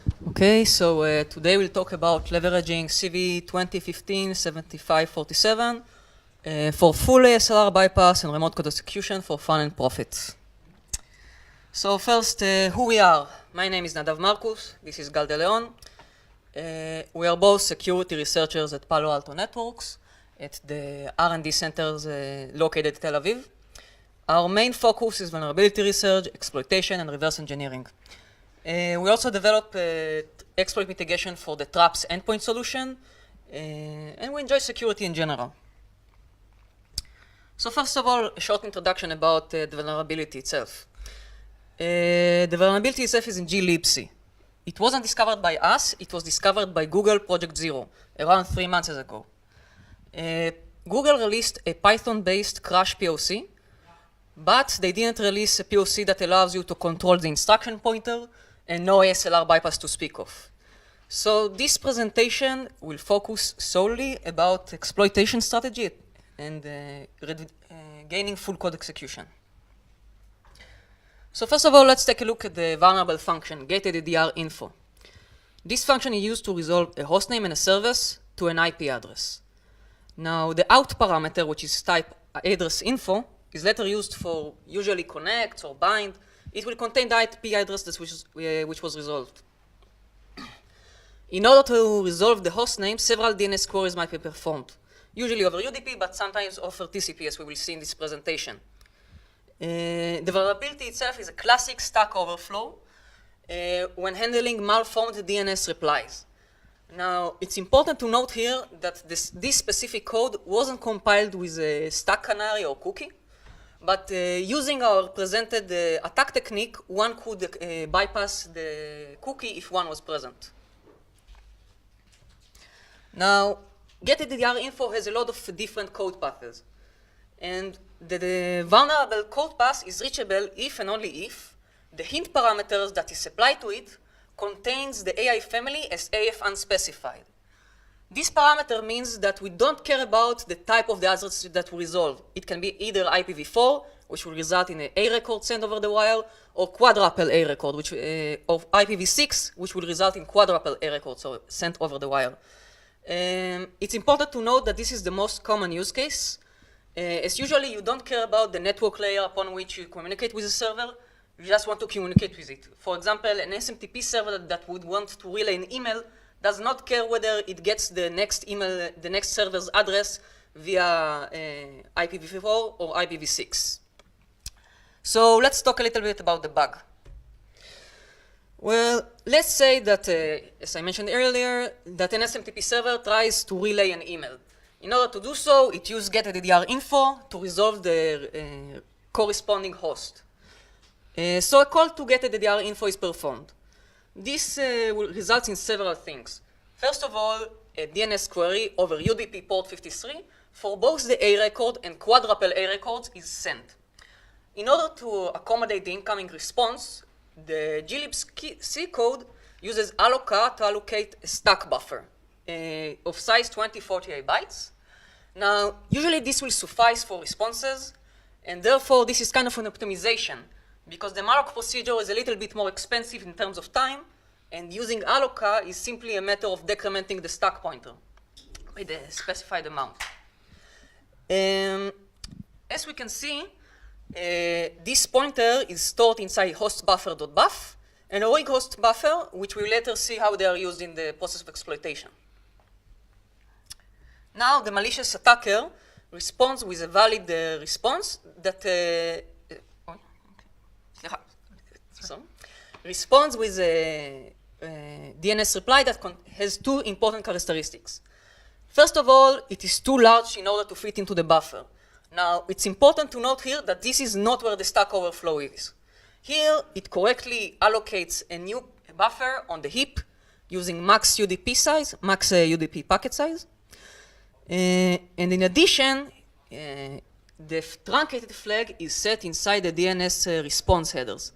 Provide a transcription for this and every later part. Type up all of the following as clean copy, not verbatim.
Okay, so today we'll talk about leveraging CV 2015-7547 for full ASLR bypass and remote code execution for fun and profit. So first, who we are. My name is Nadav Markus. This is Gal De Leon. We are both security researchers at Palo Alto Networks at the R&D centers located in Tel Aviv. Our main focus is vulnerability research, exploitation, and reverse engineering. We also develop exploit mitigation for the Traps endpoint solution, and we enjoy security in general. So first of all, a short introduction about the vulnerability itself. The vulnerability itself is in GLIBC. It wasn't discovered by us, it was discovered by Google Project Zero around 3 months ago. Google released a Python-based crash POC, but they didn't release a POC that allows you to control the instruction pointer and no ASLR bypass to speak of. So this presentation will focus solely about exploitation strategy and gaining full code execution. So first of all, let's take a look at the vulnerable function, getAddr_info. This function is used to resolve a hostname and a service to an IP address. Now, the out parameter, which is type address info, is later used for usually connect or bind. It will contain the IP address which was resolved. In order to resolve the hostname, several DNS queries might be performed, usually over UDP, but sometimes over TCP, as we will see in this presentation. The vulnerability itself is a classic Stack Overflow when handling malformed DNS replies. Now, it's important to note here that this specific code wasn't compiled with a stack canary or cookie, but using our presented attack technique, one could bypass the cookie if one was present. Now, getAddr_info has a lot of different code paths. And the vulnerable code path is reachable if and only if the hint parameters that is applied to it contains the AI family as AF unspecified. This parameter means that we don't care about the type of the address that we resolve. It can be either IPv4, which will result in an A record sent over the wire, or quadruple A record, which, or IPv6, which will result in quadruple A records so sent over the wire. It's important to note that this is the most common use case. As usually, you don't care about the network layer upon which you communicate with the server. You just want to communicate with it. For example, an SMTP server that would want to relay an email does not care whether it gets the next email, the next server's address via IPv4 or IPv6. So let's talk a little bit about the bug. Well, let's say that, as I mentioned earlier, that an SMTP server tries to relay an email. In order to do so, it uses getAddr_info to resolve the corresponding host. So a call to getAddr_info is performed. This will result in several things. First of all, a DNS query over UDP port 53 for both the A record and quadruple A records is sent. In order to accommodate the incoming response, the GLIBC code uses alloc_r to allocate a stack buffer of size 2048 bytes. Now, usually this will suffice for responses, and therefore this is kind of an optimization, because the malloc procedure is a little bit more expensive in terms of time, and using alloc_r is simply a matter of decrementing the stack pointer with a specified amount. As we can see, this pointer is stored inside host buffer.buf, and a weak host buffer, which we'll later see how they are used in the process of exploitation. Now, the malicious attacker responds with a valid response that responds with a DNS reply that has two important characteristics. First of all, it is too large in order to fit into the buffer. Now, it's important to note here that this is not where the Stack Overflow is. Here, it correctly allocates a new buffer on the heap using max UDP size, max UDP packet size. And in addition, the truncated flag is set inside the DNS response headers.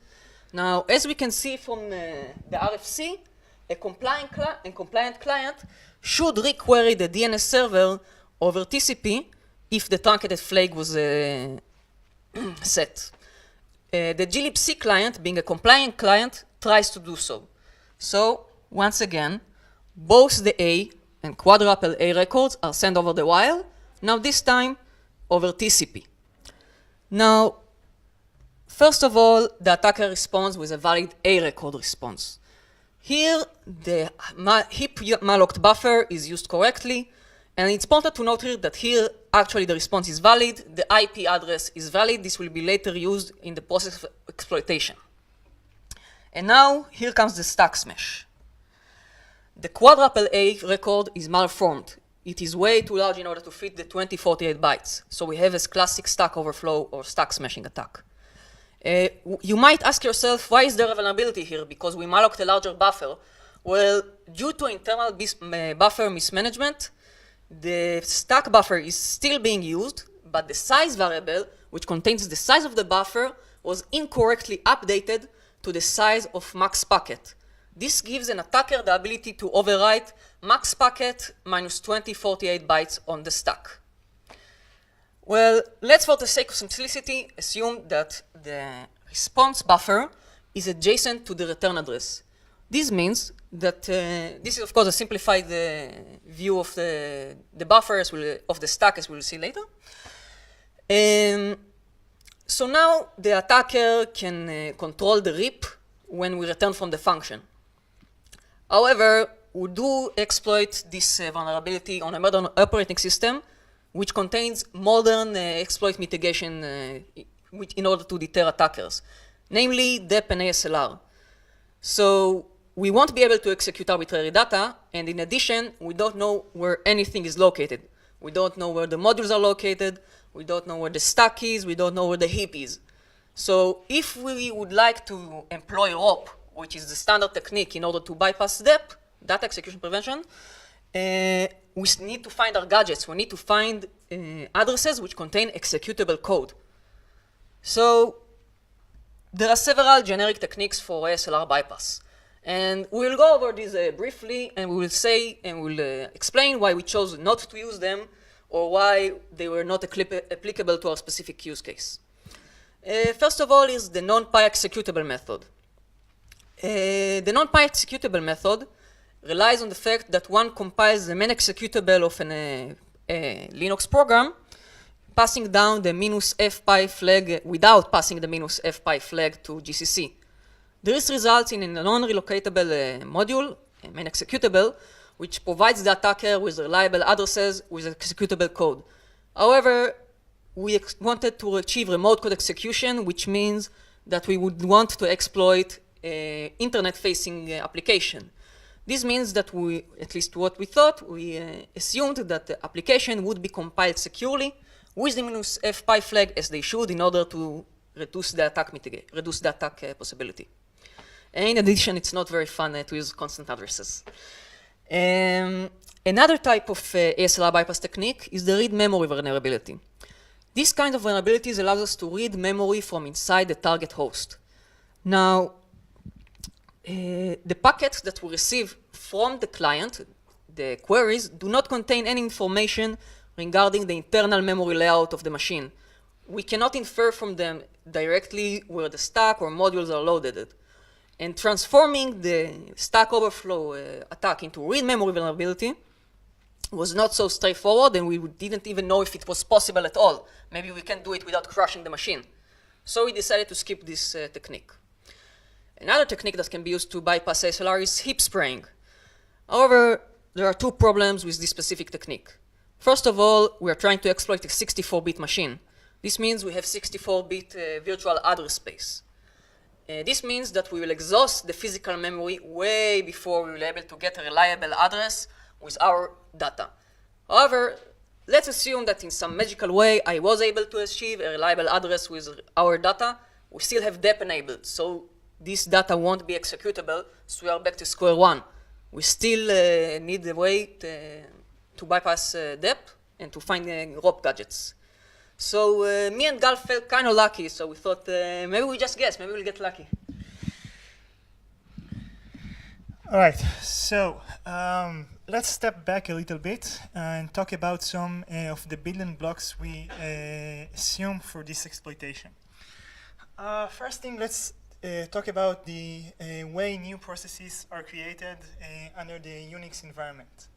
Now, as we can see from the RFC, a compliant client should requery the DNS server over TCP if the truncated flag was set. The GLIBC client, being a compliant client, tries to do so. So once again, both the A and quadruple A records are sent over the wire, now this time over TCP. Now, first of all, the attacker responds with a valid A record response. Here, the heap malloc buffer is used correctly, and it's important to note here that here, actually the response is valid, the IP address is valid, this will be later used in the process of exploitation. And now, here comes the stack smash. The quadruple A record is malformed. It is way too large in order to fit the 2048 bytes. So we have a classic stack overflow or stack smashing attack. You might ask yourself, why is there a vulnerability here? Because we mallocked a larger buffer. Well, due to internal buffer mismanagement, the stack buffer is still being used, but the size variable, which contains the size of the buffer, was incorrectly updated to the size of max packet. This gives an attacker the ability to overwrite max packet minus 2048 bytes on the stack. Well, let's, for the sake of simplicity, assume that the response buffer is adjacent to the return address. This means that this is, of course, a simplified view of the buffer of the stack, as we'll see later. So now the attacker can control the RIP when we return from the function. However, we do exploit this vulnerability on a modern operating system, which contains modern exploit mitigation in order to deter attackers, namely DEP and ASLR. So we won't be able to execute arbitrary data, and in addition, we don't know where anything is located. We don't know where the modules are located, we don't know where the stack is, we don't know where the heap is. So if we would like to employ ROP, which is the standard technique in order to bypass DEP, data execution prevention, we need to find our gadgets. We need to find addresses which contain executable code. So there are several generic techniques for ASLR bypass. And we'll go over these briefly, and we will say and we'll explain why we chose not to use them or why they were not applicable to our specific use case. First of all is the non-PI executable method. The non-PI executable method relies on the fact that one compiles the main executable of a Linux program, passing down the -fpi flag without passing the -fpi flag to GCC. This results in a non-relocatable module, a main executable, which provides the attacker with reliable addresses with executable code. However, we wanted to achieve remote code execution, which means that we would want to exploit internet-facing application. This means that we, at least what we thought, we assumed that the application would be compiled securely with the -fpi flag as they should in order to reduce the attack possibility. And in addition, it's not very fun to use constant addresses. Another type of ASLR bypass technique is the read memory vulnerability. This kind of vulnerabilities allows us to read memory from inside the target host. Now, the packets that we receive from the client, the queries, do not contain any information regarding the internal memory layout of the machine. We cannot infer from them directly where the stack or modules are loaded. And transforming the stack overflow attack into read memory vulnerability was not so straightforward, and we didn't even know if it was possible at all. Maybe we can do it without crashing the machine. So we decided to skip this technique. Another technique that can be used to bypass ASLR is heap spraying. However, there are two problems with this specific technique. First of all, we are trying to exploit a 64-bit machine. This means we have 64-bit virtual address space. This means that we will exhaust the physical memory way before we will be able to get a reliable address with our data. However, let's assume that in some magical way I was able to achieve a reliable address with our data. We still have DEP enabled, so this data won't be executable, so we are back to square one. We still need a way to bypass DEP and to find ROP gadgets. So me and Gal felt kind of lucky, so we thought maybe we just guess, maybe we'll get lucky. All right, so let's step back a little bit and talk about some of the building blocks we assume for this exploitation. First thing, let's talk about the way new processes are created under the Unix environment.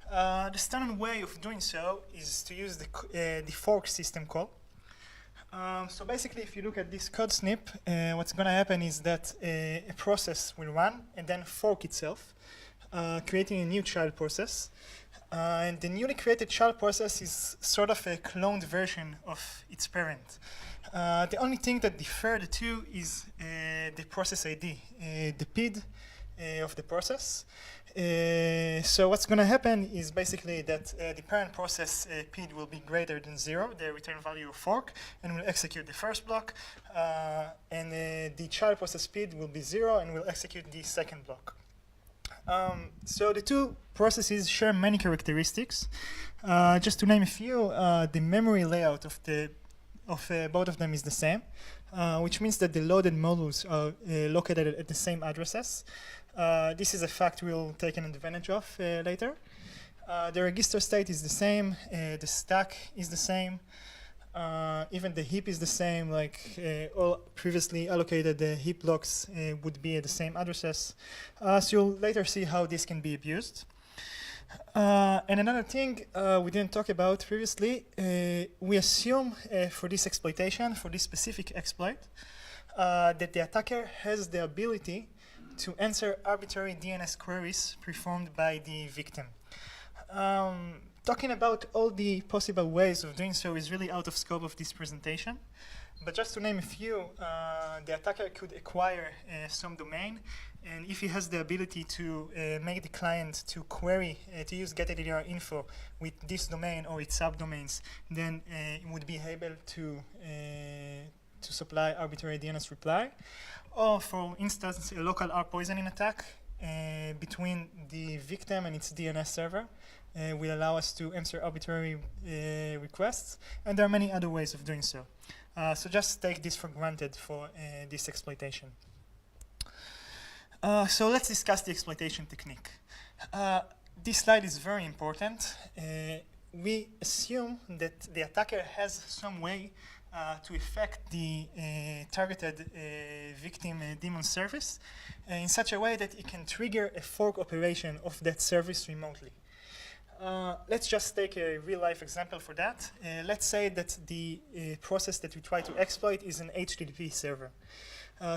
The standard way of doing so is to use the fork system call. So basically, if you look at this code snip, what's going to happen is that a process will run and then fork itself, creating a new child process. And the newly created child process is sort of a cloned version of its parent. The only thing that differs the two is the process ID, the PID of the process. So what's going to happen is basically that the parent process PID will be greater than 0, the return value of fork, and will execute the first block. And the child process PID will be 0 and will execute the second block. So the two processes share many characteristics. Just to name a few, the memory layout of both of them is the same, which means that the loaded modules are located at the same addresses. This is a fact we'll take an advantage of later. The register state is the same, the stack is the same, even the heap is the same, like all previously allocated heap blocks would be at the same addresses. So you'll later see how this can be abused. And another thing we didn't talk about previously, we assume for this exploitation, for this specific exploit, that the attacker has the ability to answer arbitrary DNS queries performed by the victim. Talking about all the possible ways of doing so is really out of scope of this presentation. But just to name a few, the attacker could acquire some domain, and if he has the ability to make the client to query, to use getAddr info with this domain or its subdomains, then it would be able to supply arbitrary DNS reply. Or for instance, a local R poisoning attack between the victim and its DNS server will allow us to answer arbitrary requests, and there are many other ways of doing so. So just take this for granted for this exploitation. So let's discuss the exploitation technique. This slide is very important. We assume that the attacker has some way to affect the targeted victim daemon service in such a way that it can trigger a fork operation of that service remotely. Let's just take a real-life example for that. Let's say that the process that we try to exploit is an HTTP server.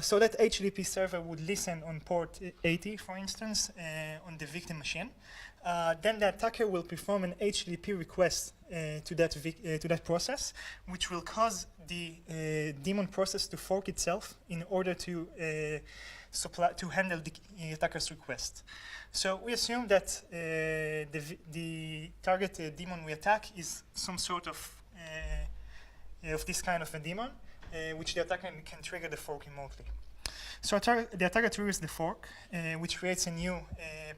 So that HTTP server would listen on port 80, for instance, on the victim machine. Then the attacker will perform an HTTP request to that process, which will cause the daemon process to fork itself in order to handle the attacker's request. So we assume that the target daemon we attack is some sort of this kind of a daemon, which the attacker can trigger the fork remotely. So the attacker triggers the fork, which creates a new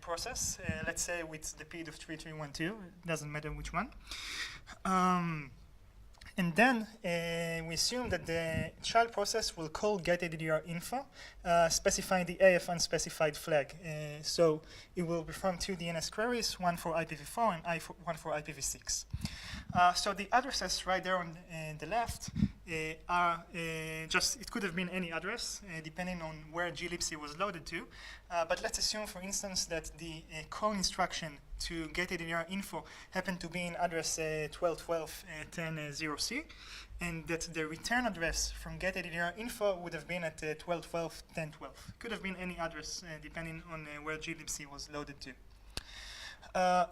process, let's say with the PID of 3312, doesn't matter which one. And then we assume that the child process will call getAddr info, specifying the AF unspecified flag. So it will perform two DNS queries, one for IPv4 and one for IPv6. So the addresses right there on the left are it could have been any address, depending on where GLIBC was loaded to. But let's assume, for instance, that the call instruction to getAddr info happened to be in address 12.12.10.0c, and that the return address from getAddr info would have been at 12.12.10.12. Could have been any address, depending on where GLIBC was loaded to.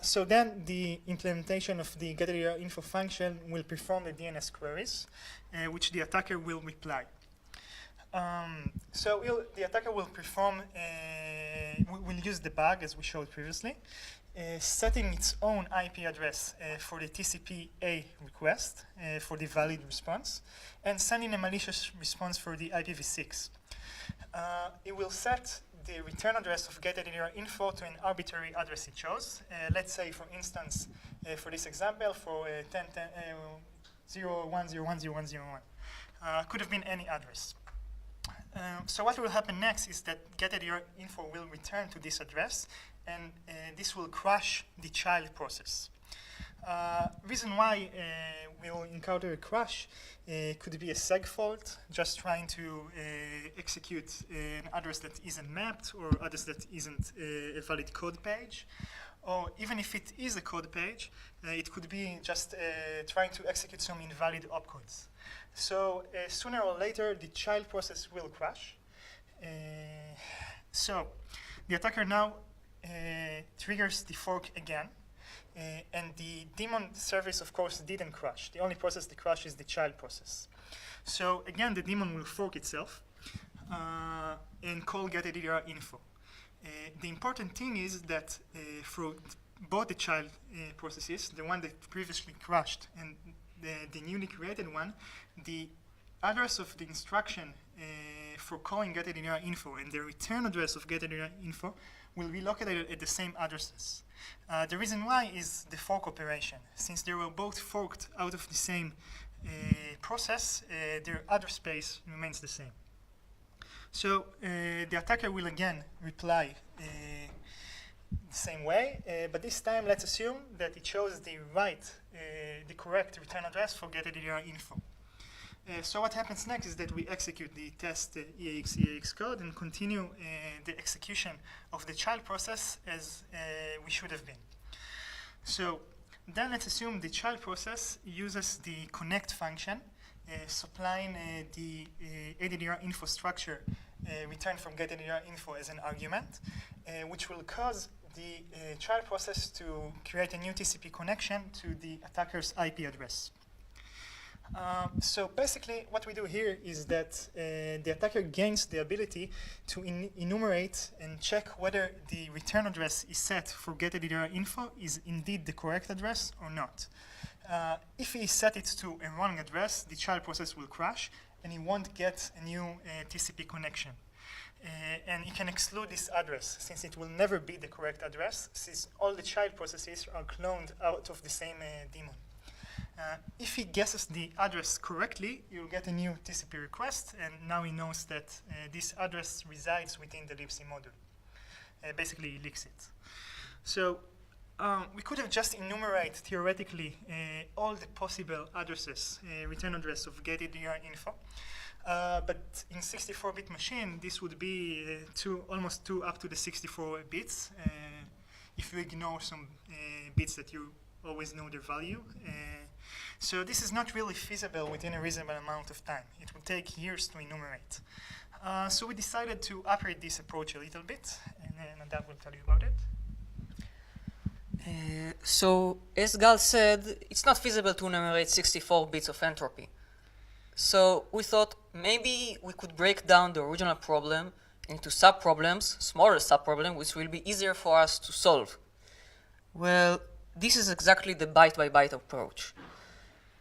So then the implementation of the getAddr info function will perform the DNS queries, which the attacker will reply. So the attacker will perform, will use the bug as we showed previously, setting its own IP address for the TCP/A request for the valid response, and sending a malicious response for the IPv6. It will set the return address of getAddr info to an arbitrary address it chose. Let's say, for instance, for this example, for 0.101.0.1.0.1. Could have been any address. So what will happen next is that getAddr info will return to this address, and this will crash the child process. Reason why we'll encounter a crash could be a seg fault, just trying to execute an address that isn't mapped or address that isn't a valid code page. Or even if it is a code page, it could be just trying to execute some invalid opcodes. So sooner or later, the child process will crash. So the attacker now triggers the fork again. And the daemon service, of course, didn't crash. The only process that crashes is the child process. So again, the daemon will fork itself and call getAddr info. The important thing is that for both the child processes, the one that previously crashed and the newly created one, the address of the instruction for calling getAddr info and the return address of getAddr info will be located at the same addresses. The reason why is the fork operation. Since they were both forked out of the same process, their address space remains the same. So the attacker will again reply the same way, but this time let's assume that it shows the correct return address for getAddr info. So what happens next is that we execute the test EAX code and continue the execution of the child process as we should have been. So then let's assume the child process uses the connect function, supplying the addr info structure returned from getAddr info as an argument, which will cause the child process to create a new TCP connection to the attacker's IP address. So basically what we do here is that the attacker gains the ability to enumerate and check whether the return address is set for getAddr info is indeed the correct address or not. If he set it to a wrong address, the child process will crash and he won't get a new TCP connection. And he can exclude this address since it will never be the correct address, since all the child processes are cloned out of the same daemon. If he guesses the address correctly, you'll get a new TCP request, and now he knows that this address resides within the GLIBC module. Basically, he leaks it. So we could have just enumerated theoretically all the possible addresses, return address of getAddr info. But in 64-bit machine, this would be almost 2 up to the 64 bits. If you ignore some bits that you always know their value. So this is not really feasible within a reasonable amount of time. It will take years to enumerate. So we decided to upgrade this approach a little bit, and Nadav will tell you about it. So as Gal said, it's not feasible to enumerate 64 bits of entropy. So we thought maybe we could break down the original problem into sub-problems, smaller sub-problems, which will be easier for us to solve. Well, this is exactly the byte-by-byte approach.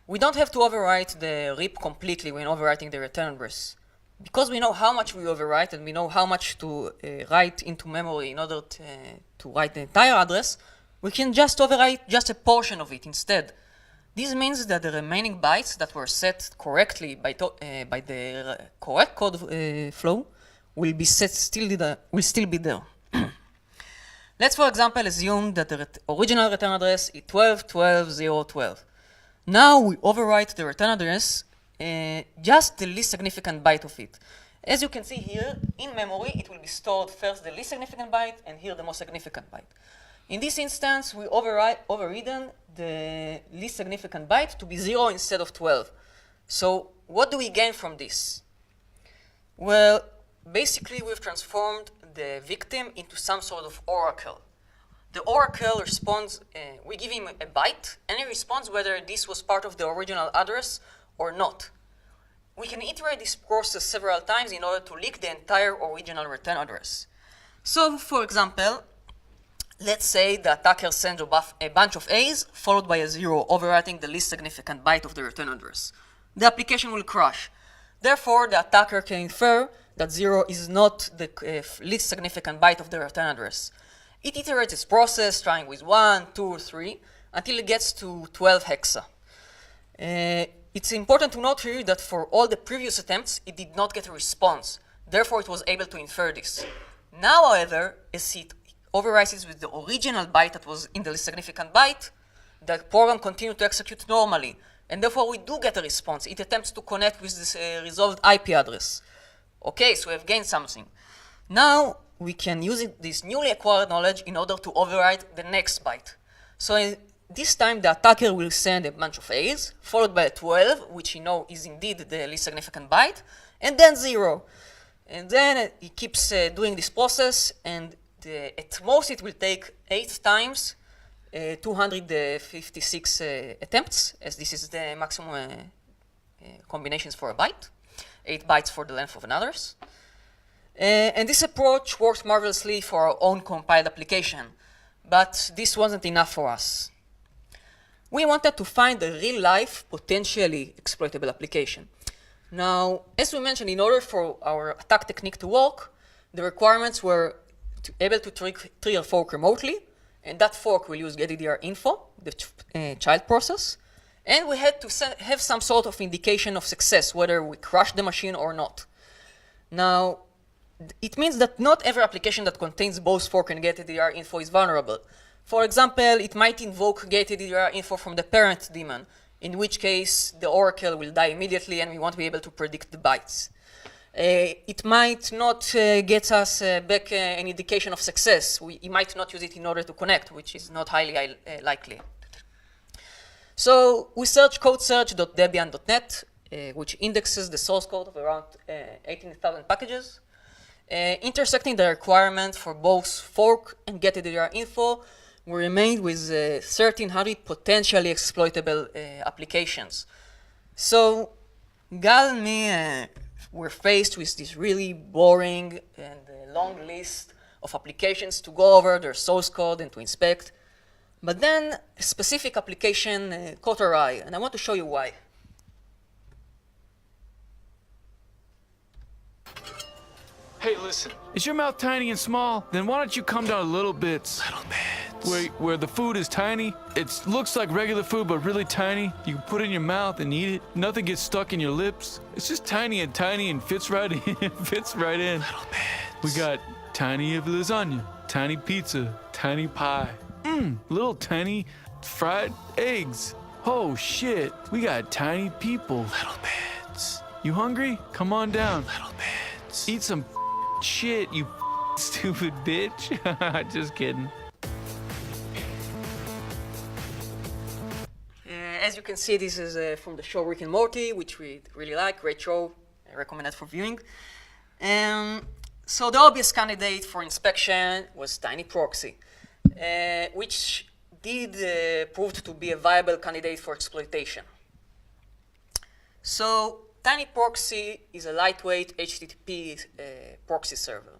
We don't have to overwrite the RIP completely when overwriting the return address. Because we know how much we overwrite and we know how much to write into memory in order to write the entire address, we can just overwrite just a portion of it instead. This means that the remaining bytes that were set correctly by the correct code flow will still be there. Let's, for example, assume that the original return address is 12.12.0.12. Now we overwrite the return address, just the least significant byte of it. As you can see here, in memory, it will be stored first the least significant byte, and here the most significant byte. In this instance, we overridden the least significant byte to be 0 instead of 12. So what do we gain from this? Well, basically, we've transformed the victim into some sort of oracle. The oracle responds, we give him a byte, and he responds whether this was part of the original address or not. We can iterate this process several times in order to leak the entire original return address. So, for example, let's say the attacker sends a bunch of A's followed by a 0, overwriting the least significant byte of the return address. The application will crash. Therefore, the attacker can infer that 0 is not the least significant byte of the return address. It iterates its process, trying with 1, 2, 3, until it gets to 12 hexa. It's important to note here that for all the previous attempts, it did not get a response. Therefore, it was able to infer this. Now, however, as it overwrites it with the original byte that was in the least significant byte, the program continues to execute normally, and therefore we do get a response. It attempts to connect with this resolved IP address. Okay, so we have gained something. Now we can use this newly acquired knowledge in order to override the next byte. So this time the attacker will send a bunch of A's, followed by a 12, which you know is indeed the least significant byte, and then 0. And then he keeps doing this process, and at most it will take 8 times 256 attempts, as this is the maximum combinations for a byte, 8 bytes for the length of another's. And this approach works marvelously for our own compiled application, but this wasn't enough for us. We wanted to find a real-life, potentially exploitable application. Now, as we mentioned, in order for our attack technique to work, the requirements were able to trigger fork remotely, and that fork will use getDDR info, the child process, and we had to have some sort of indication of success, whether we crashed the machine or not. Now, it means that not every application that contains both fork and getDDR info is vulnerable. For example, it might invoke getDDR info from the parent daemon, in which case the oracle will die immediately and we won't be able to predict the bytes. It might not get us back an indication of success. We might not use it in order to connect, which is not highly likely. So we searched codesearch.debian.net, which indexes the source code of around 18,000 packages, intersecting the requirement for both fork and getDDR info. We remained with 1,300 potentially exploitable applications. So Gal and me were faced with this really boring and long list of applications to go over their source code and to inspect. But then a specific application caught our eye, and I want to show you why. Hey, listen, is your mouth tiny and small? Then why don't you come down a little bit? Little bit. Where the food is tiny, it looks like regular food, but really tiny. You can put it in your mouth and eat it. Nothing gets stuck in your lips. It's just tiny and fits right in. Fits right in. Little bit. We got tiny lasagna, tiny pizza, tiny pie. Little tiny fried eggs. Oh shit, we got tiny people. Little bits. You hungry? Come on down. Little bits. Eat some shit, you stupid bitch. Just kidding. As you can see, this is from the show Rick and Morty, which we really like. Great show. I recommend it for viewing. So the obvious candidate for inspection was Tiny Proxy, which did prove to be a viable candidate for exploitation. So Tiny Proxy is a lightweight HTTP proxy server.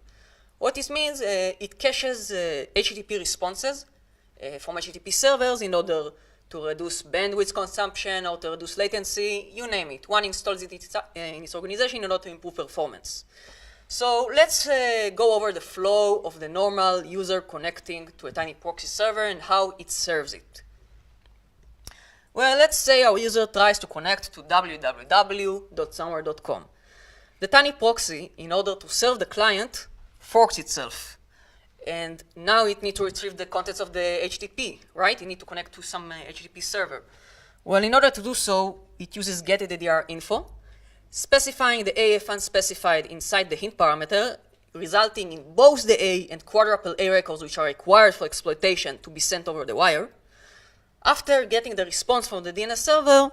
What this means, it caches HTTP responses from HTTP servers in order to reduce bandwidth consumption or to reduce latency, you name it. One installs it in its organization in order to improve performance. So let's go over the flow of the normal user connecting to a Tiny Proxy server and how it serves it. Well, let's say our user tries to connect to www.somewhere.com. The Tiny Proxy, in order to serve the client, forks itself. And now it needs to retrieve the contents of the HTTP, right? It needs to connect to some HTTP server. Well, in order to do so, it uses getDDR info, specifying the AF unspecified inside the hint parameter, resulting in both the A and quadruple A records which are required for exploitation to be sent over the wire. After getting the response from the DNS server,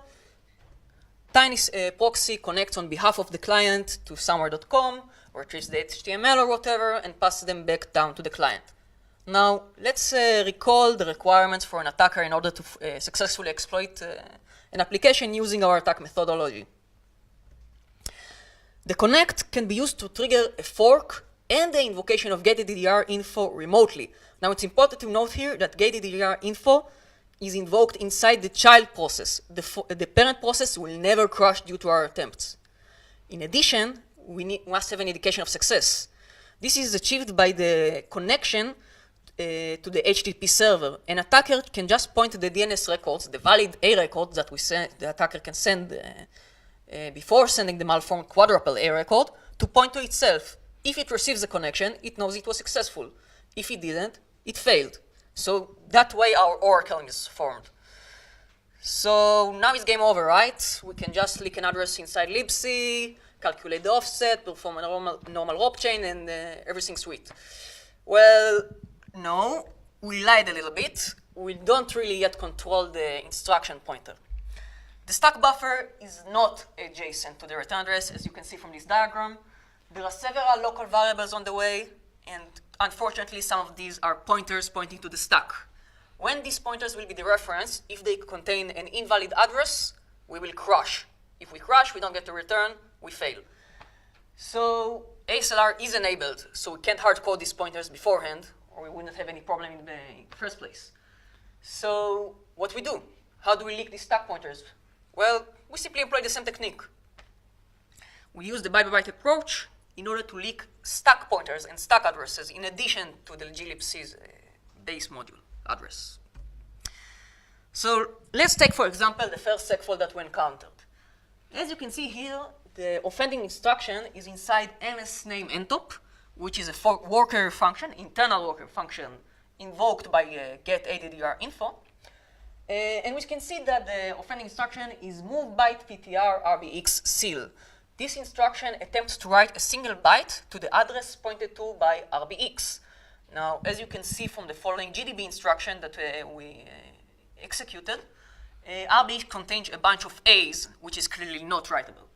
Tiny Proxy connects on behalf of the client to somewhere.com, retrieves the HTML or whatever, and passes them back down to the client. Now, let's recall the requirements for an attacker in order to successfully exploit an application using our attack methodology. The connect can be used to trigger a fork and the invocation of getDDR info remotely. Now, it's important to note here that getDDR info is invoked inside the child process. The parent process will never crash due to our attempts. In addition, we must have an indication of success. This is achieved by the connection to the HTTP server. An attacker can just point to the DNS records, the valid A records that the attacker can send before sending the malformed quadruple A record, to point to itself. If it receives a connection, it knows it was successful. If it didn't, it failed. So that way our oracle is formed. So now it's game over, right? We can just leak an address inside GLIBC, calculate the offset, perform a normal rope chain, and everything's sweet. Well, no, we lied a little bit. We don't really yet control the instruction pointer. The stack buffer is not adjacent to the return address, as you can see from this diagram. There are several local variables on the way, and unfortunately, some of these are pointers pointing to the stack. When these pointers will be the reference, if they contain an invalid address, we will crash. If we crash, we don't get the return, we fail. So ASLR is enabled, so we can't hard code these pointers beforehand, or we wouldn't have any problem in the first place. So what we do? How do we leak these stack pointers? Well, we simply employ the same technique. We use the byte-by-byte approach in order to leak stack pointers and stack addresses in addition to the glibc's base module address. So let's take, for example, the first segfault that we encountered. As you can see here, the offending instruction is inside MS-name entop, which is a worker function, internal worker function, invoked by getAddr_info. And we can see that the offending instruction is move byte ptr rbx seal. This instruction attempts to write a single byte to the address pointed to by rbx. Now, as you can see from the following GDB instruction that we executed, rbx contains a bunch of A's, which is clearly not writable.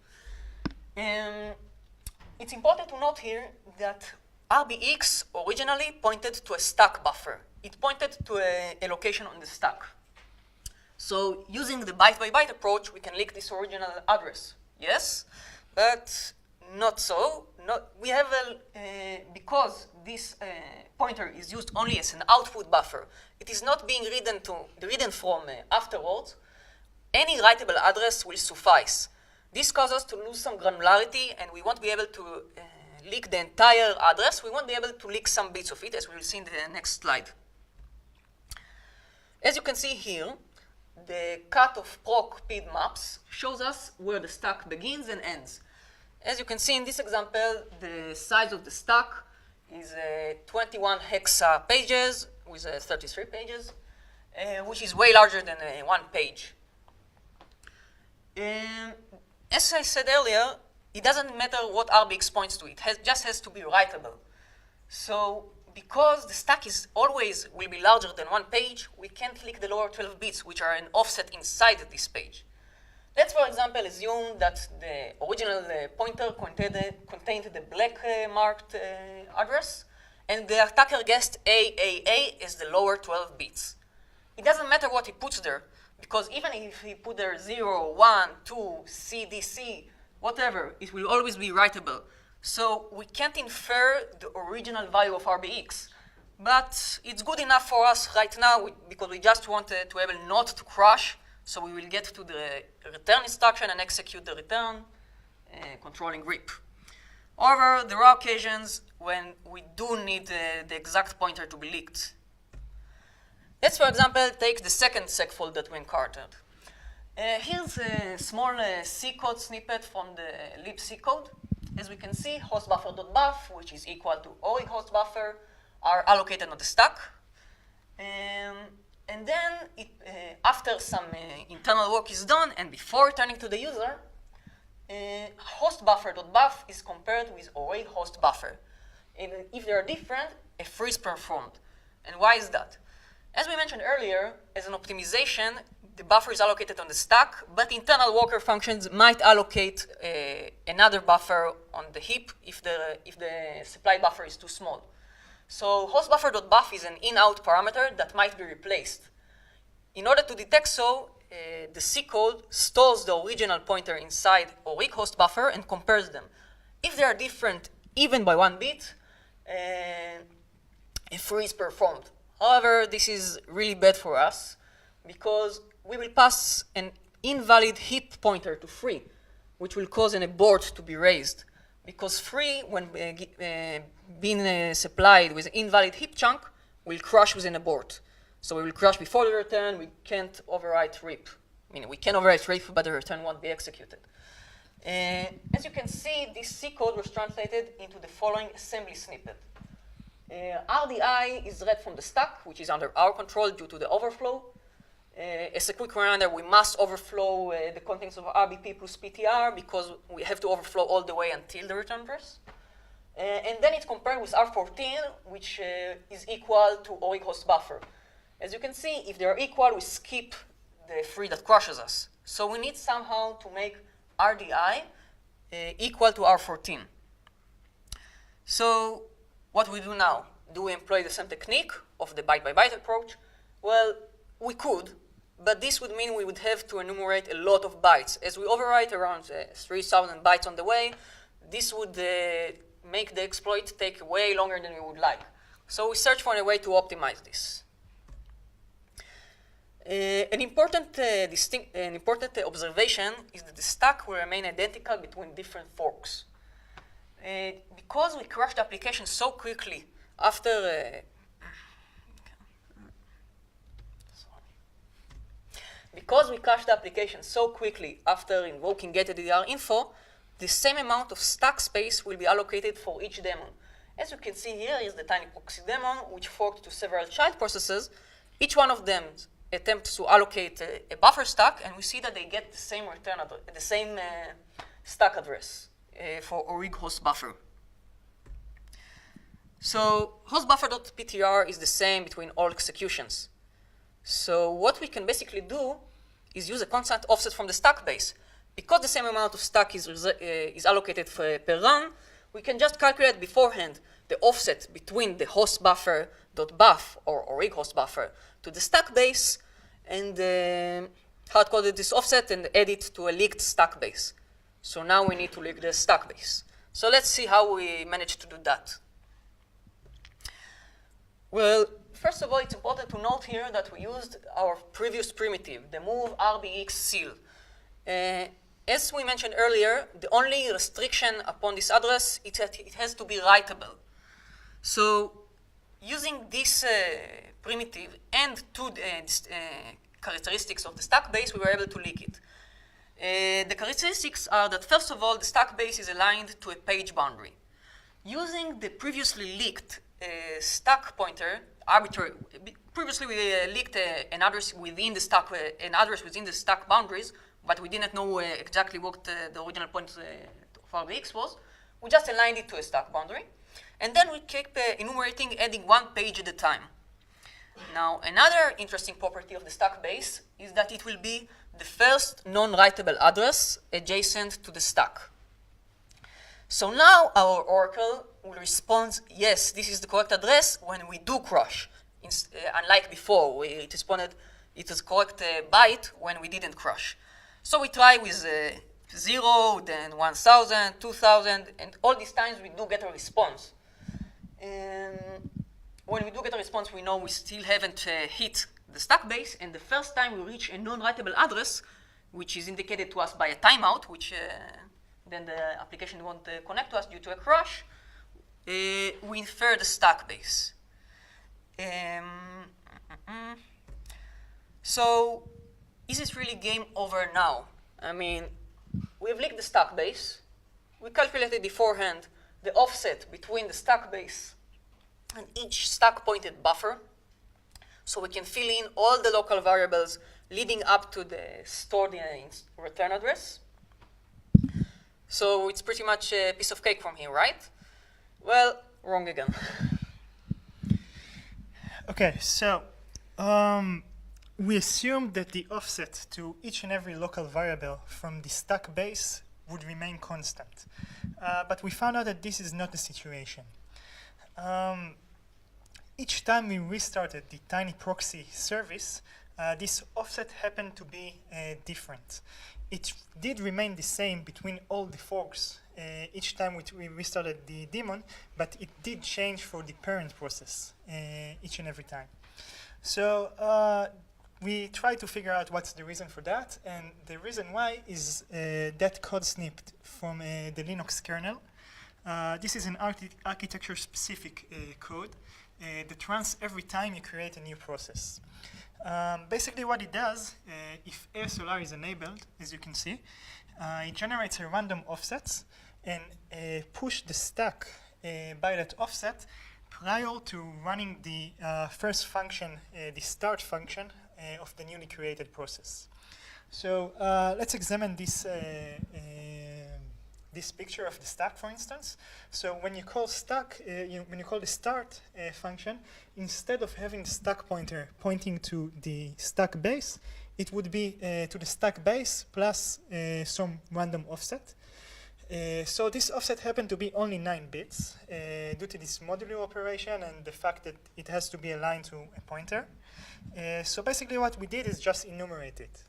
It's important to note here that rbx originally pointed to a stack buffer. It pointed to a location on the stack. So using the byte-by-byte approach, we can leak this original address. Yes, but not so. We have because this pointer is used only as an output buffer. It is not being written from afterwards. Any writable address will suffice. This causes us to lose some granularity, and we won't be able to leak the entire address. We won't be able to leak some bits of it, as we will see in the next slide. As you can see here, the cut of proc PID maps shows us where the stack begins and ends. As you can see in this example, the size of the stack is 21 hexa pages with 33 pages, which is way larger than one page. As I said earlier, it doesn't matter what rbx points to. It just has to be writable. So because the stack will be larger than one page, we can't leak the lower 12 bits, which are an offset inside this page. Let's, for example, assume that the original pointer contained the black marked address, and the attacker guessed AAA as the lower 12 bits. It doesn't matter what he puts there, because even if he put there 0, 1, 2, CDC, whatever, it will always be writable. So we can't infer the original value of rbx. But it's good enough for us right now because we just want to be able not to crash. So we will get to the return instruction and execute the return, controlling grip. However, there are occasions when we do need the exact pointer to be leaked. Let's, for example, take the second segfault that we encountered. Here's a small C code snippet from the libc code. As we can see, hostbuffer.buff, which is equal to ORIG host buffer, are allocated on the stack. And then, after some internal work is done, and before returning to the user, hostbuffer.buff is compared with ORIG host buffer. And if they are different, a freeze performed. And why is that? As we mentioned earlier, as an optimization, the buffer is allocated on the stack, but internal worker functions might allocate another buffer on the heap if the supply buffer is too small. So hostbuffer.buff is an in-out parameter that might be replaced. In order to detect so, the C code stores the original pointer inside ORIG host buffer and compares them. If they are different even by 1 bit, a freeze performed. However, this is really bad for us because we will pass an invalid heap pointer to free, which will cause an abort to be raised. Because free, when being supplied with an invalid heap chunk, will crash with an abort. So we will crash before the return. We can't overwrite RIP. Meaning we can overwrite RIP, but the return won't be executed. As you can see, this C code was translated into the following assembly snippet. RDI is read from the stack, which is under our control due to the overflow. As a quick reminder, we must overflow the contents of RBP plus PTR because we have to overflow all the way until the return address. And then it's compared with R14, which is equal to ORIG host buffer. As you can see, if they are equal, we skip the free that crushes us. So we need somehow to make RDI equal to R14. So what we do now? Do we employ the same technique of the byte-by-byte approach? Well, we could, but this would mean we would have to enumerate a lot of bytes. As we overwrite around 3,000 bytes on the way, this would make the exploit take way longer than we would like. So we search for a way to optimize this. An important observation is that the stack will remain identical between different forks. Because we crashed the application so quickly after invoking getDDR_info, the same amount of stack space will be allocated for each daemon. As you can see here is the tiny proxy daemon, which forked to several child processes. Each one of them attempts to allocate a buffer stack, and we see that they get the same return address, the same stack address for ORIG host buffer. So host buffer.ptr is the same between all executions. So what we can basically do is use a constant offset from the stack base. Because the same amount of stack is allocated per run, we can just calculate beforehand the offset between the host buffer.buff or ORIG host buffer to the stack base and hard-coded this offset and add it to a leaked stack base. So now we need to leak the stack base. So let's see how we managed to do that. Well, first of all, it's important to note here that we used our previous primitive, the move RBX seal. As we mentioned earlier, the only restriction upon this address is that it has to be writable. So using this primitive and two characteristics of the stack base, we were able to leak it. The characteristics are that, first of all, the stack base is aligned to a page boundary. Using the previously leaked stack pointer, previously we leaked an address within the stack, boundaries, but we didn't know exactly what the original point of RBX was. We just aligned it to a stack boundary. And then we keep enumerating, adding one page at a time. Now, another interesting property of the stack base is that it will be the first non-writable address adjacent to the stack. So now our oracle will respond, yes, this is the correct address when we do crash. Unlike before, where it responded it is correct byte when we didn't crash. So we try with 0, then 1,000, 2,000, and all these times we do get a response. When we do get a response, we know we still haven't hit the stack base, and the first time we reach a non-writable address, which is indicated to us by a timeout, which then the application won't connect to us due to a crash, we infer the stack base. So, is it really game over now? I mean, we've leaked the stack base. We calculated beforehand the offset between the stack base and each stack-pointed buffer. So we can fill in all the local variables leading up to the stored return address. So it's pretty much a piece of cake from here, right? Well, wrong again. Okay, so we assumed that the offset to each and every local variable from the stack base would remain constant. But we found out that this is not the situation. Each time we restarted the tiny proxy service, this offset happened to be different. It did remain the same between all the forks each time we restarted the daemon, but it did change for the parent process each and every time. So we tried to figure out what's the reason for that, and the reason why is that code snipped from the Linux kernel. This is an architecture-specific code that runs every time you create a new process. Basically what it does, if ASLR is enabled, as you can see, it generates a random offsets and push the stack by that offset prior to running the first function, the start function of the newly created process. So let's examine this this picture of the stack, for instance. So when you call stack, when you call the start function, instead of having the stack pointer pointing to the stack base, it would be to the stack base plus some random offset. So this offset happened to be only 9 bits due to this modulo operation and the fact that it has to be aligned to a pointer. So basically what we did is just enumerate it.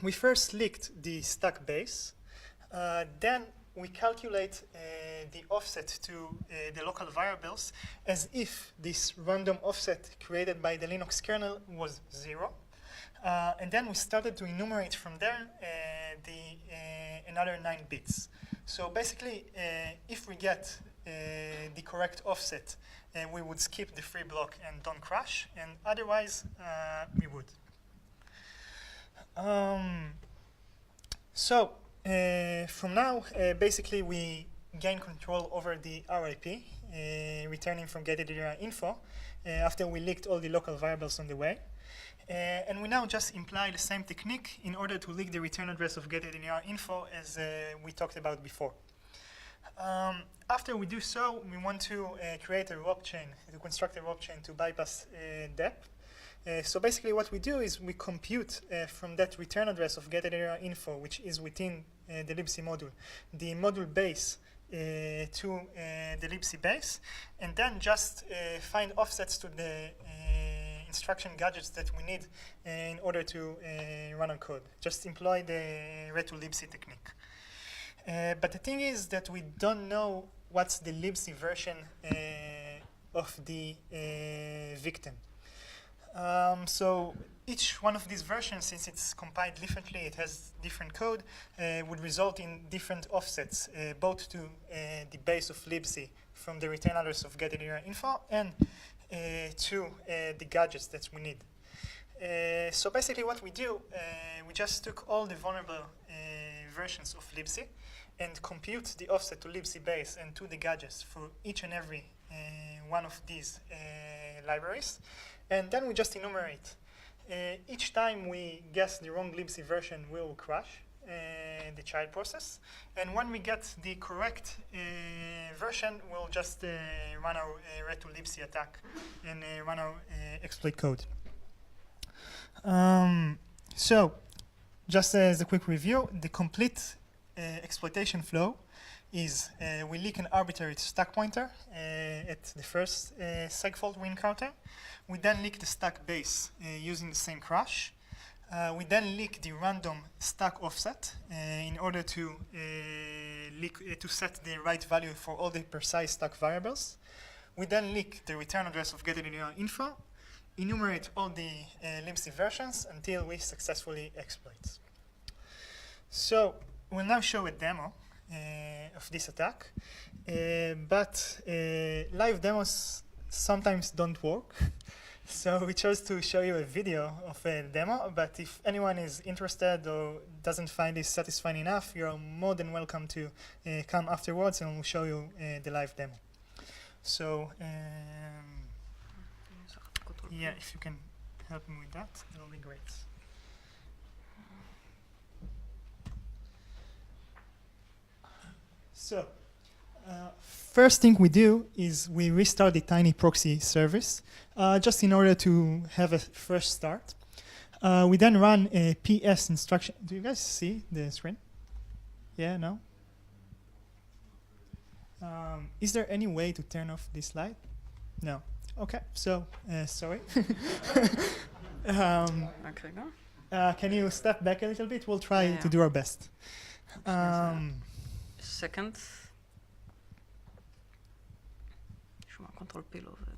We first linked the stack base. Then we calculate the offset to the local variables as if this random offset created by the Linux kernel was 0. And then we started to enumerate from there another 9 bits. So basically, if we get the correct offset, we would skip the free block and don't crash, and otherwise we would. From now, basically we gain control over the RIP, returning from getInfo after we linked all the local variables on the way. And we now just imply the same technique in order to leak the return address of getInfo as we talked about before. After we do so, we want to create a rope chain, to construct a rope chain to bypass DEP. So basically what we do is we compute from that return address of getInfo, which is within the libc module, the module base to the libc base, and then just find offsets to the instruction gadgets that we need in order to run our code. Just employ the ret2libc technique. But the thing is that we don't know what's the libc version of the victim. So each one of these versions, since it's compiled differently, it has different code, would result in different offsets, both to the base of libc from the return address of getInfo and to the gadgets that we need. So basically what we do, we just took all the vulnerable versions of libc and compute the offset to libc base and to the gadgets for each and every one of these libraries. And then we just enumerate. Each time we guess the wrong libc version, we will crash the child process. And when we get the correct version, we'll just run our ret2libc attack and run our exploit code. So just as a quick review, the complete exploitation flow is we leak an arbitrary stack pointer at the first segfault we encounter. We then leak the stack base using the same crash. We then leak the random stack offset in order to set the right value for all the precise stack variables. We then leak the return address of getInfo, enumerate all the libc versions until we successfully exploit. So we'll now show a demo of this attack, but live demos sometimes don't work. So we chose to show you a video of a demo, but if anyone is interested or doesn't find this satisfying enough, you're more than welcome to come afterwards and we'll show you the live demo. So yeah, if you can help me with that, that'll be great. So first thing we do is we restart the tiny proxy service just in order to have a fresh start. We then run a PS instruction. Do you guys see the screen? Yeah, no? Is there any way to turn off this light? No. Okay, so sorry. Okay, no? Can you step back a little bit? We'll try to do our best. Second. Control P לא עובד.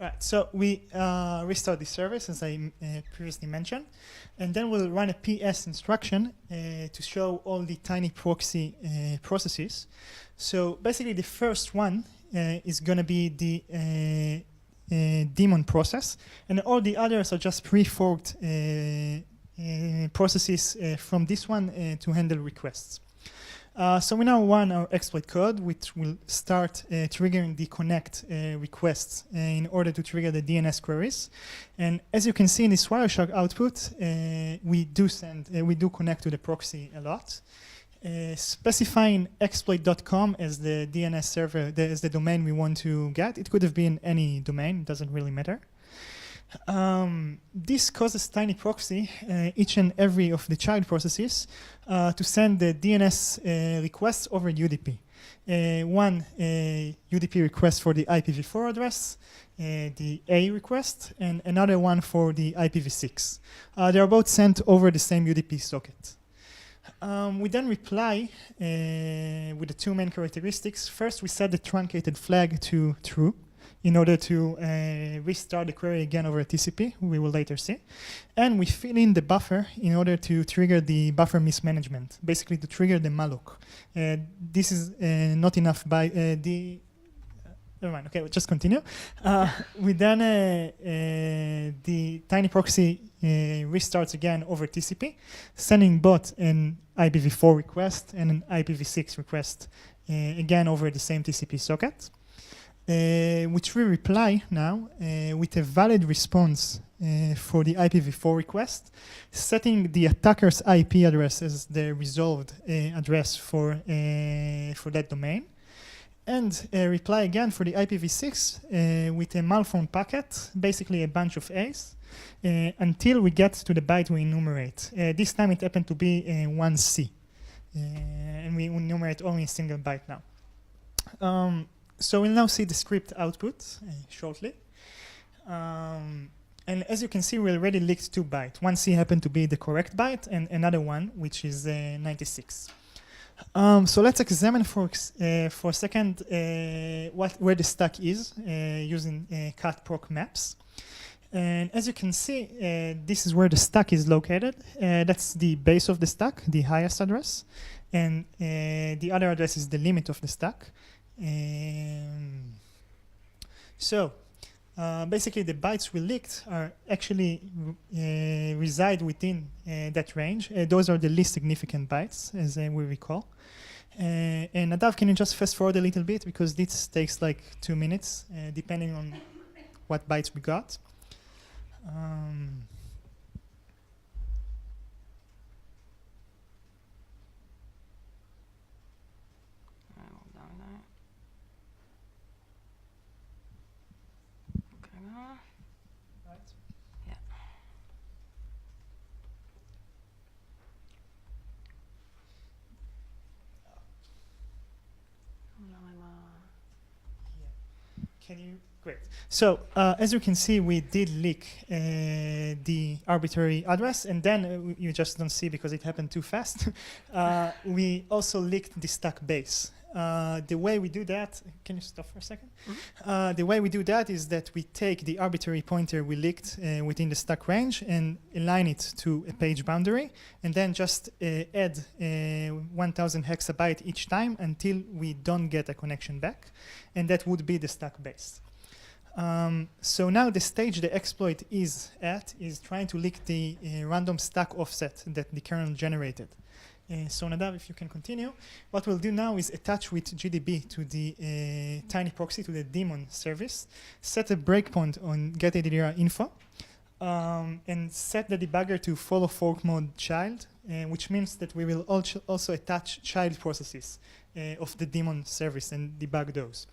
Right, so we restart the service as I previously mentioned, and then we'll run a PS instruction to show all the tiny proxy processes. So basically the first one is going to be the daemon process, and all the others are just pre-forked processes from this one to handle requests. So we now run our exploit code, which will start triggering the connect requests in order to trigger the DNS queries. And as you can see in this Wireshark output, we do connect to the proxy a lot. Specifying exploit.com as the DNS server, as the domain we want to get. It could have been any domain, it doesn't really matter. This causes tiny proxy, each and every of the child processes, to send the DNS requests over UDP. One UDP request for the IPv4 address, the A request, and another one for the IPv6. They are both sent over the same UDP socket. We then reply with the two main characteristics. First, we set the truncated flag to true in order to restart the query again over TCP, we will later see. And we fill in the buffer in order to trigger the buffer mismanagement, basically to trigger the malloc. This is not enough by the... Never mind, okay, we'll just continue. We then, the tiny proxy restarts again over TCP, sending both an IPv4 request and an IPv6 request, again over the same TCP socket, which we reply now with a valid response for the IPv4 request, setting the attacker's IP address as the resolved address for that domain, and reply again for the IPv6 with a malformed packet, basically a bunch of A's, until we get to the byte we enumerate. This time it happened to be 1C, and we enumerate only a single byte now. So we'll now see the script output shortly. And as you can see, we already leaked 2 bytes. 1C happened to be the correct byte, and another one, which is 96. So let's examine for a second where the stack is using catproc maps. And as you can see, this is where the stack is located. That's the base of the stack, the highest address. And the other address is the limit of the stack. So basically the bytes we leaked are actually reside within that range. Those are the least significant bytes, as we recall. And Nadav, can you just fast forward a little bit, because this takes like 2 minutes, depending on what bytes we got. Can you? Great. So as you can see, we did leak the arbitrary address, and then you just don't see because it happened too fast. We also leaked the stack base. The way we do that, can you stop for a second? Mm-hmm. The way we do that is that we take the arbitrary pointer we leaked within the stack range and align it to a page boundary, and then just add 1000 hexabyte each time until we don't get a connection back, and that would be the stack base. So now the stage the exploit is at is trying to leak the random stack offset that the kernel generated. So Nadav, if you can continue. What we'll do now is attach with GDB to the tiny proxy, to the daemon service, set a breakpoint on getAddDR info, and set the debugger to follow fork mode child, which means that we will also attach child processes of the daemon service and debug those.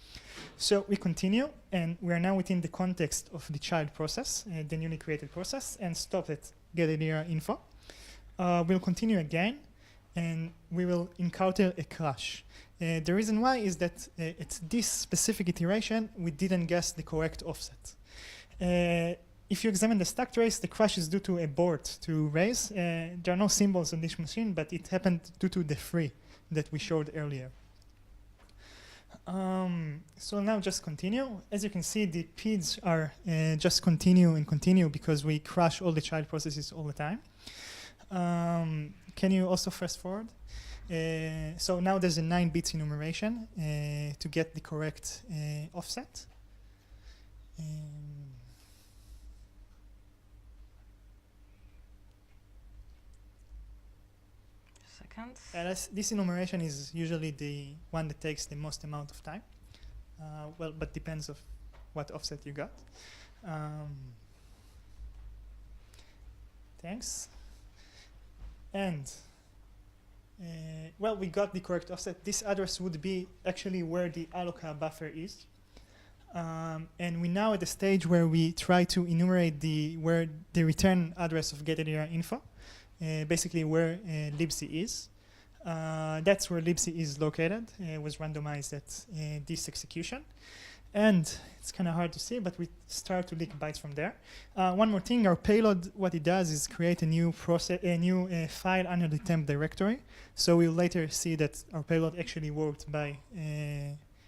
So we continue, and we are now within the context of the child process, the newly created process, and stop at getAddDR info. We'll continue again, and we will encounter a crash. The reason why is that at this specific iteration, we didn't guess the correct offset. If you examine the stack trace, the crash is due to a board to raise. There are no symbols on this machine, but it happened due to the free that we showed earlier. So now just continue. As you can see, the PIDs are just continue and continue because we crash all the child processes all the time. Can you also fast forward? So now there's a 9 bits enumeration to get the correct offset. Second. And this enumeration is usually the one that takes the most amount of time. Well, but depends of what offset you got. Thanks. And well, we got the correct offset. This address would be actually where the alloca buffer is. And we now at the stage where we try to enumerate where the return address of getAdr.info, basically where libc is. That's where libc is located. It was randomized at this execution. And it's kind of hard to see, but we start to leak bytes from there. One more thing, our payload, what it does is create a new file under the temp directory. So we'll later see that our payload actually worked by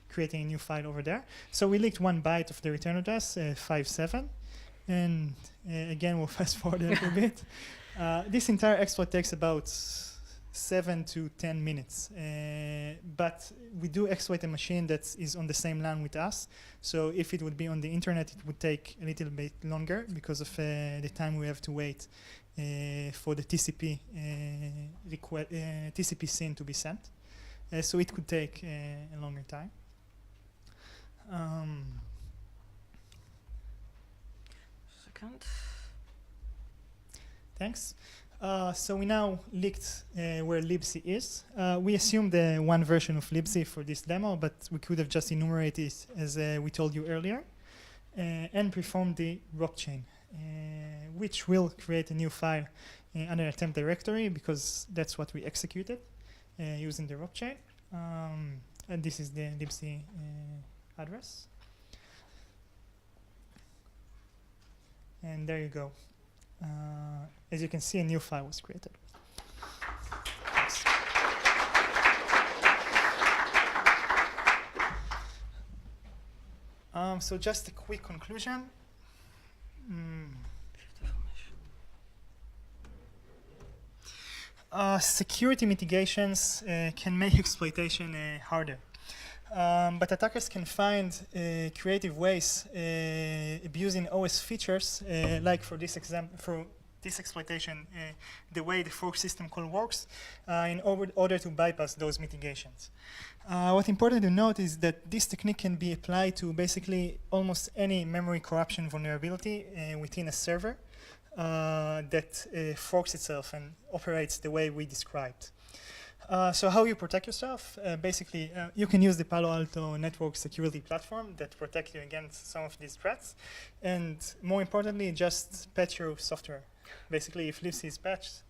creating a new file over there. So we leaked 1 byte of the return address, 57. And again, we'll fast forward a little bit. This entire exploit takes about 7 to 10 minutes. But we do exploit a machine that is on the same LAN with us. So if it would be on the internet, it would take a little bit longer because of the time we have to wait for the TCP TCP SYN to be sent. So it could take a longer time. Second. Thanks. So we now leaked where libc is. We assumed one version of libc for this demo, but we could have just enumerated it as we told you earlier, and performed the rock chain, which will create a new file under a temp directory because that's what we executed using the rock chain. And this is the libc address. And there you go. As you can see, a new file was created. Thanks. So just a quick conclusion. Security mitigations can make exploitation harder. But attackers can find creative ways abusing OS features, like for this example, for this exploitation, the way the fork system call works, in order to bypass those mitigations. What's important to note is that this technique can be applied to basically almost any memory corruption vulnerability within a server that forks itself and operates the way we described. So how you protect yourself? Basically, you can use the Palo Alto network security platform that protects you against some of these threats. And more importantly, just patch your software. Basically, if libc is patched,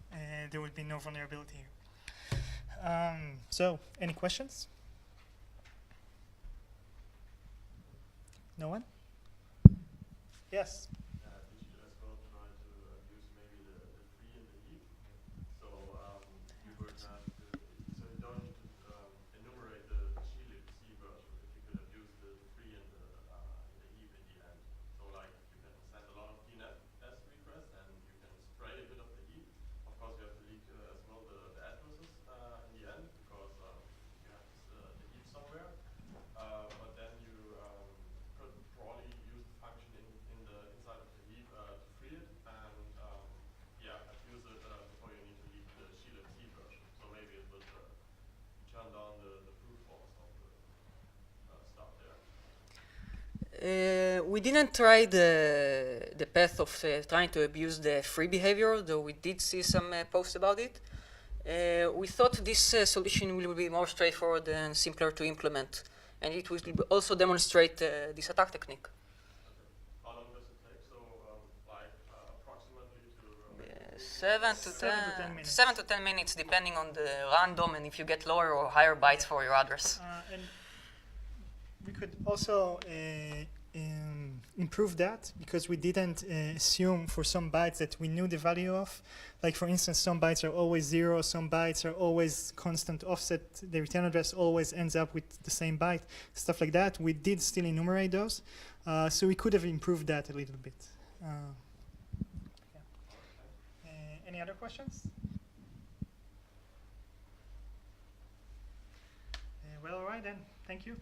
there will be no vulnerability here. So, any questions? No one? Yes? We didn't try the path of trying to abuse the free behavior, though we did see some posts about it. We thought this solution will be more straightforward and simpler to implement, and it will also demonstrate this attack technique. How long does it take? So, like approximately to 7 to 10 minutes, depending on the random and if you get lower or higher bytes for your address. And we could also improve that because we didn't assume for some bytes that we knew the value of. Like for instance, some bytes are always 0, some bytes are always constant offset. The return address always ends up with the same byte, stuff like that. We did still enumerate those. So we could have improved that a little bit. Any other questions? Well, all right then. Thank you.